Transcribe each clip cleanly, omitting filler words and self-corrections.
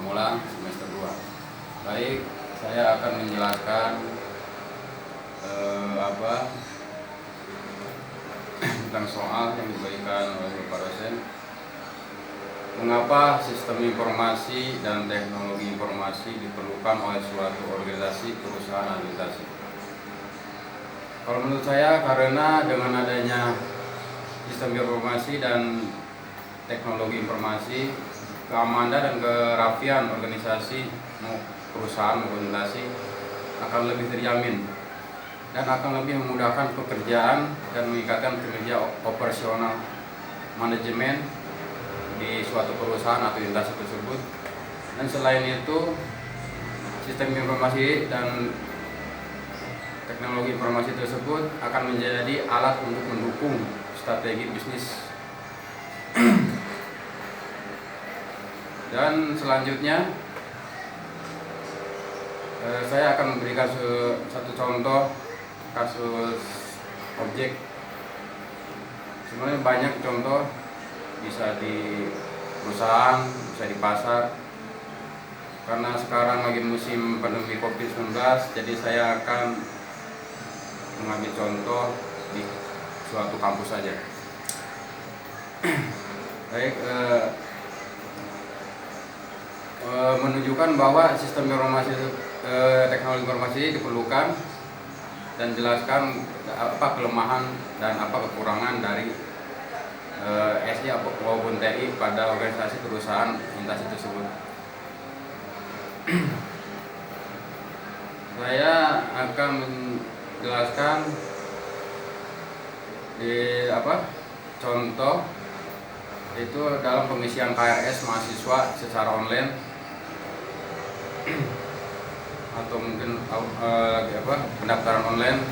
pemula semester 2. Baik, saya akan menjelaskan tentang soal yang diberikan oleh Bapak dosen. Mengapa sistem informasi dan teknologi informasi diperlukan oleh suatu organisasi perusahaan administrasi? Kalau menurut saya, karena dengan adanya sistem informasi dan teknologi informasi, keamanan dan kerapian organisasi perusahaan organisasi akan lebih terjamin dan akan lebih memudahkan pekerjaan dan meningkatkan kinerja operasional manajemen di suatu perusahaan atau instansi tersebut. Dan selain itu, sistem informasi dan teknologi informasi tersebut akan menjadi alat untuk mendukung strategi bisnis. Dan selanjutnya saya akan memberikan satu contoh kasus objek. Sebenarnya banyak contoh, bisa di perusahaan, bisa di pasar. Karena sekarang lagi musim pandemi COVID-19, jadi saya akan mengambil contoh di suatu kampus saja. Baik, menunjukkan bahwa sistem informasi teknologi informasi diperlukan dan jelaskan apa kelemahan dan apa kekurangan dari SD maupun TI pada organisasi perusahaan instansi tersebut. Saya akan menjelaskan di contoh itu dalam pengisian KRS mahasiswa secara online atau mungkin pendaftaran online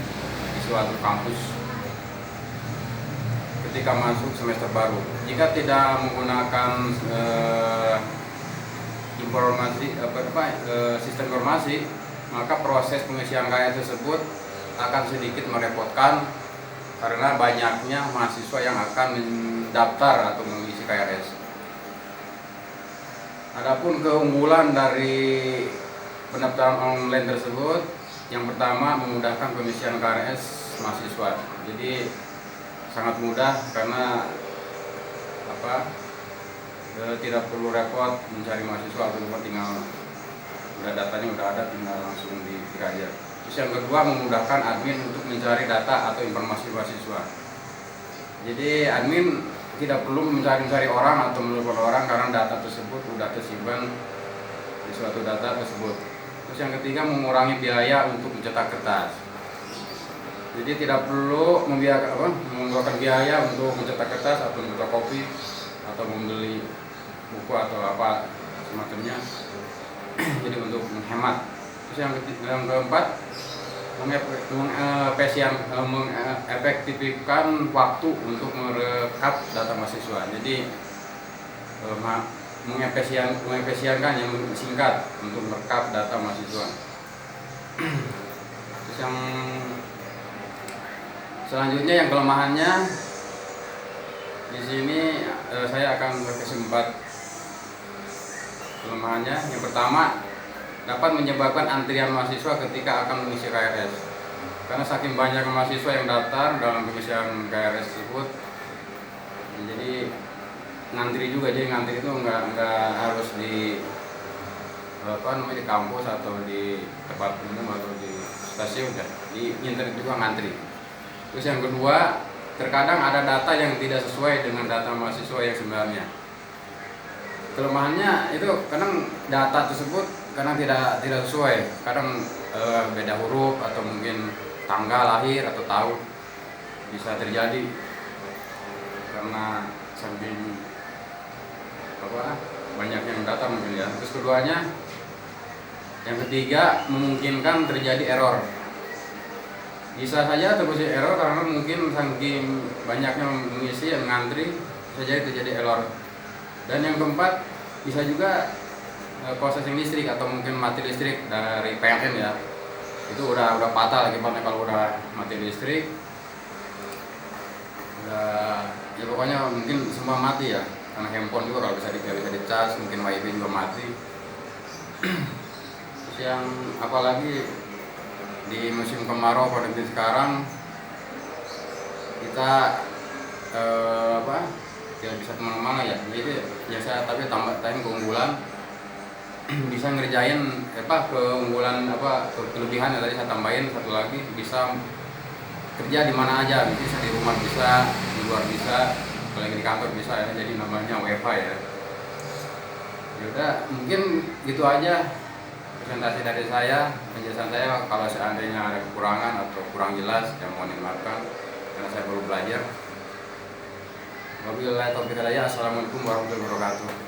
di suatu kampus ketika masuk semester baru. Jika tidak menggunakan sistem informasi, maka proses pengisian KRS tersebut akan sedikit merepotkan karena banyaknya mahasiswa yang akan mendaftar atau mengisi KRS. Adapun keunggulan dari pendaftaran online tersebut, yang pertama memudahkan pengisian KRS mahasiswa. Jadi sangat mudah karena tidak perlu repot mencari mahasiswa atau tinggal datanya udah ada, tinggal langsung diketik aja. Terus yang kedua, memudahkan admin untuk mencari data atau informasi mahasiswa. Jadi admin tidak perlu mencari orang atau menelpon orang karena data tersebut sudah tersimpan di suatu data tersebut. Terus yang ketiga, mengurangi biaya untuk mencetak kertas. Jadi tidak perlu mengeluarkan biaya untuk mencetak kertas atau fotokopi atau membeli buku atau apa semacamnya. Jadi untuk menghemat. Terus yang keempat, mengefektifkan waktu untuk merekap data mahasiswa. Jadi mengefisienkan yang singkat untuk merekap data mahasiswa. Terus yang selanjutnya, yang kelemahannya di sini saya akan berkisih 4 kelemahannya. Yang pertama, dapat menyebabkan antrian mahasiswa ketika akan mengisi KRS. Karena saking banyak mahasiswa yang daftar dalam pengisian KRS tersebut, jadi ngantri juga. Jadi ngantri itu nggak harus di di kampus atau di tempat umum atau di stasiun ya. Di internet juga ngantri. Terus yang kedua, terkadang ada data yang tidak sesuai dengan data mahasiswa yang sebenarnya. Kelemahannya itu kadang data tersebut kadang tidak sesuai, kadang beda huruf atau mungkin tanggal lahir atau tahun bisa terjadi karena saking banyak yang data mungkin ya. Terus keduanya, yang ketiga, memungkinkan terjadi error. Bisa saja terjadi error karena mungkin saking banyaknya mengisi yang ngantri saja terjadi error. Dan yang keempat, bisa juga processing listrik atau mungkin mati listrik dari PLN ya. Itu udah fatal gimana kalau udah mati listrik. Ya pokoknya mungkin semua mati ya. Karena handphone juga kalau bisa dicas, mungkin wifi juga mati. yang apalagi di musim kemarau pada sekarang kita tidak bisa kemana-mana ya. Jadi ya saya tapi tambah keunggulan bisa ngerjain keunggulan kelebihan ya tadi saya tambahin satu lagi, bisa kerja di mana aja, bisa di rumah bisa, di luar bisa, apalagi di kantor bisa ya, jadi namanya WFH ya. Yaudah mungkin gitu aja presentasi dari saya, penjelasan saya. Kalau seandainya ada kekurangan atau kurang jelas ya mohon dimaafkan karena saya baru belajar. Wabillahi taufiq hidayah. Assalamualaikum warahmatullahi wabarakatuh.